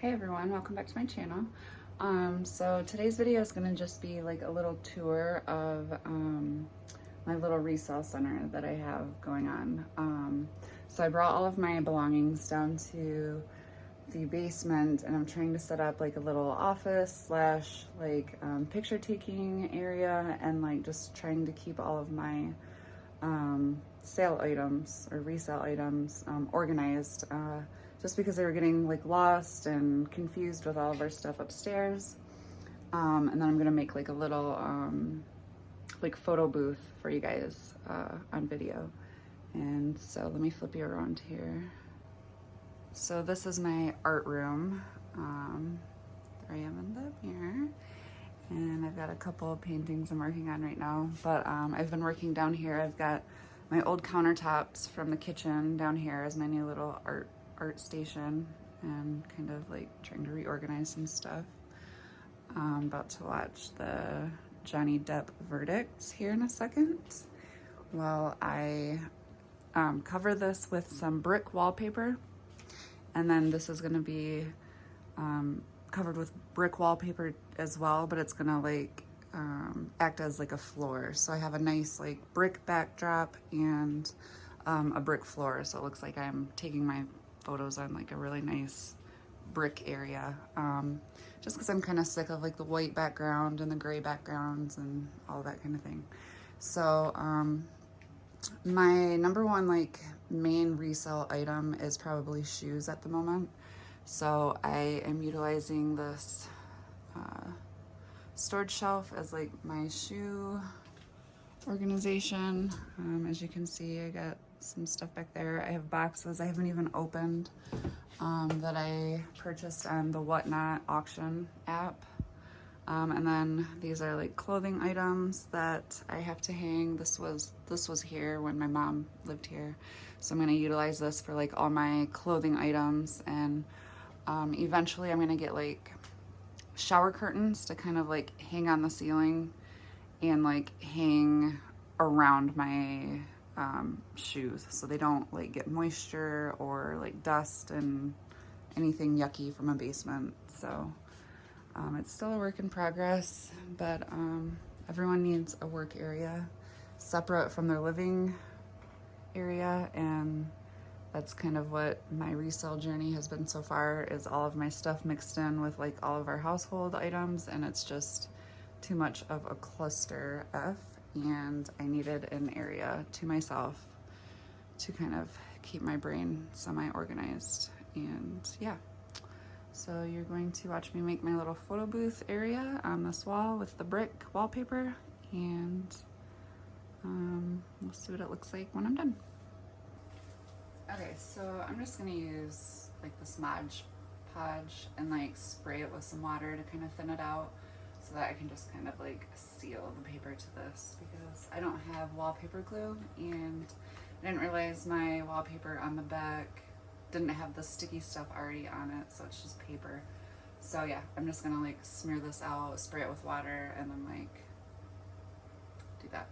Hey everyone, welcome back to my channel. So today's video is going to just be like a little tour of my little resale center that I have going on. So I brought all of my belongings down to the basement, and I'm trying to set up like a little office slash like picture taking area, and like just trying to keep all of my sale items or resale items organized, just because they were getting like lost and confused with all of our stuff upstairs. And then I'm gonna make like a little like photo booth for you guys on video. And so let me flip you around here. So this is my art room. There I am in the mirror. And I've got a couple of paintings I'm working on right now, but I've been working down here. I've got my old countertops from the kitchen down here as my new little art station, and kind of like trying to reorganize some stuff. I'm about to watch the Johnny Depp verdict here in a second while I cover this with some brick wallpaper, and then this is going to be covered with brick wallpaper as well, but it's gonna like act as like a floor. So I have a nice like brick backdrop and a brick floor, so it looks like I'm taking my photos on like a really nice brick area, just because I'm kind of sick of like the white background and the gray backgrounds and all that kind of thing. So my number one like main resale item is probably shoes at the moment. So I am utilizing this storage shelf as like my shoe organization. As you can see, I got some stuff back there. I have boxes I haven't even opened that I purchased on the Whatnot auction app. And then these are like clothing items that I have to hang. This was here when my mom lived here. So I'm gonna utilize this for like all my clothing items, and eventually I'm gonna get like shower curtains to kind of like hang on the ceiling and like hang around my shoes, so they don't like get moisture or like dust and anything yucky from a basement. So it's still a work in progress, but everyone needs a work area separate from their living area, and that's kind of what my resale journey has been so far, is all of my stuff mixed in with like all of our household items, and it's just too much of a cluster F, and I needed an area to myself to kind of keep my brain semi-organized. And yeah, so you're going to watch me make my little photo booth area on this wall with the brick wallpaper, and we'll see what it looks like when I'm done. Okay, so I'm just gonna use like this Mod Podge and like spray it with some water to kind of thin it out, so that I can just kind of like seal the paper to this, because I don't have wallpaper glue, and I didn't realize my wallpaper on the back didn't have the sticky stuff already on it, so it's just paper. So yeah, I'm just gonna like smear this out, spray it with water, and then like do that.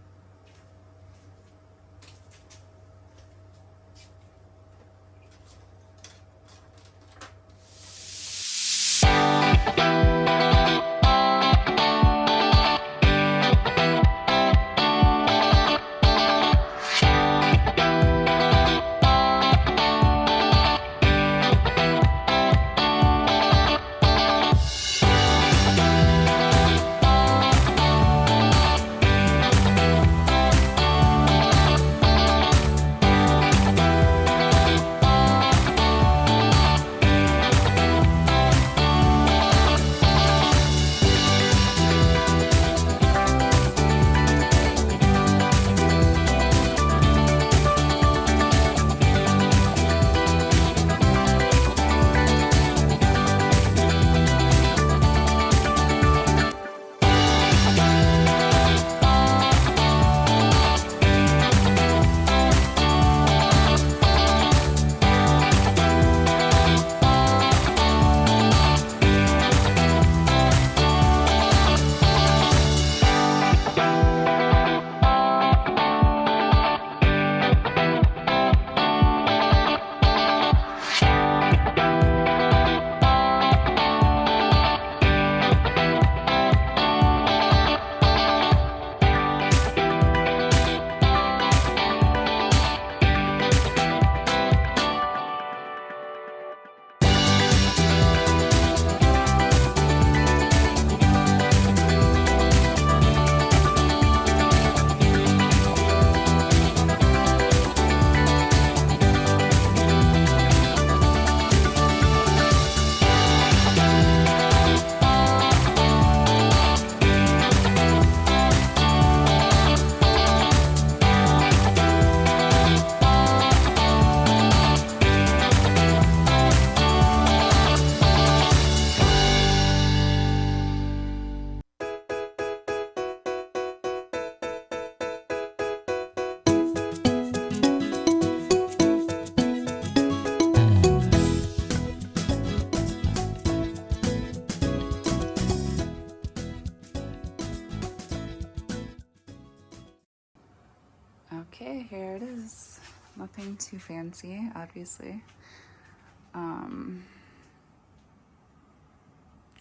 Okay, here it is. Nothing too fancy, obviously.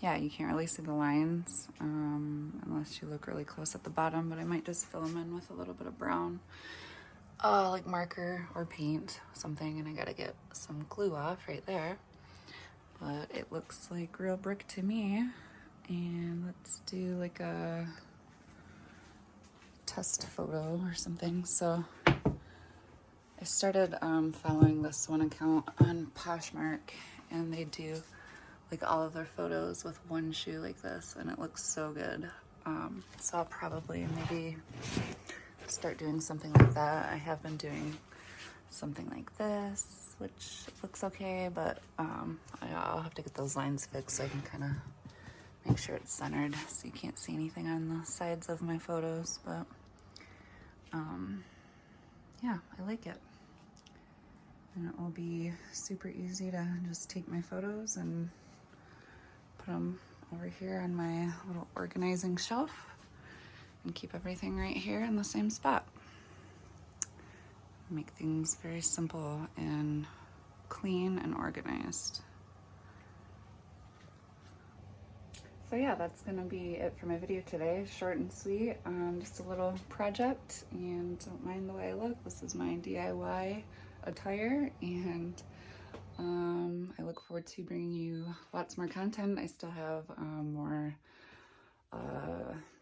Yeah, you can't really see the lines unless you look really close at the bottom, but I might just fill them in with a little bit of brown, like marker or paint, something, and I gotta get some glue off right there. But it looks like real brick to me. And let's do like a test photo or something. So I started following this one account on Poshmark, and they do like all of their photos with one shoe like this, and it looks so good. So I'll probably maybe start doing something like that. I have been doing something like this, which looks okay, but I'll have to get those lines fixed so I can kind of make sure it's centered so you can't see anything on the sides of my photos. But yeah, I like it. And it will be super easy to just take my photos and put them over here on my little organizing shelf and keep everything right here in the same spot. Make things very simple and clean and organized. So yeah, that's gonna be it for my video today. Short and sweet, just a little project, and don't mind the way I look. This is my DIY attire, and I look forward to bringing you lots more content. I still have more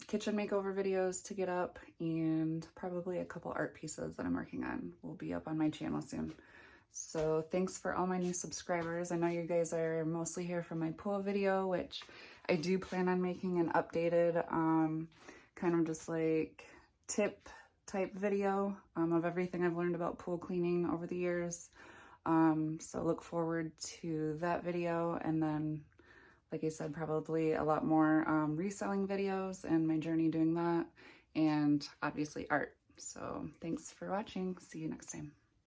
kitchen makeover videos to get up, and probably a couple art pieces that I'm working on will be up on my channel soon. So thanks for all my new subscribers. I know you guys are mostly here from my pool video, which I do plan on making an updated kind of just like tip type video of everything I've learned about pool cleaning over the years. So look forward to that video, and then like I said, probably a lot more reselling videos and my journey doing that, and obviously art. So thanks for watching. See you next time.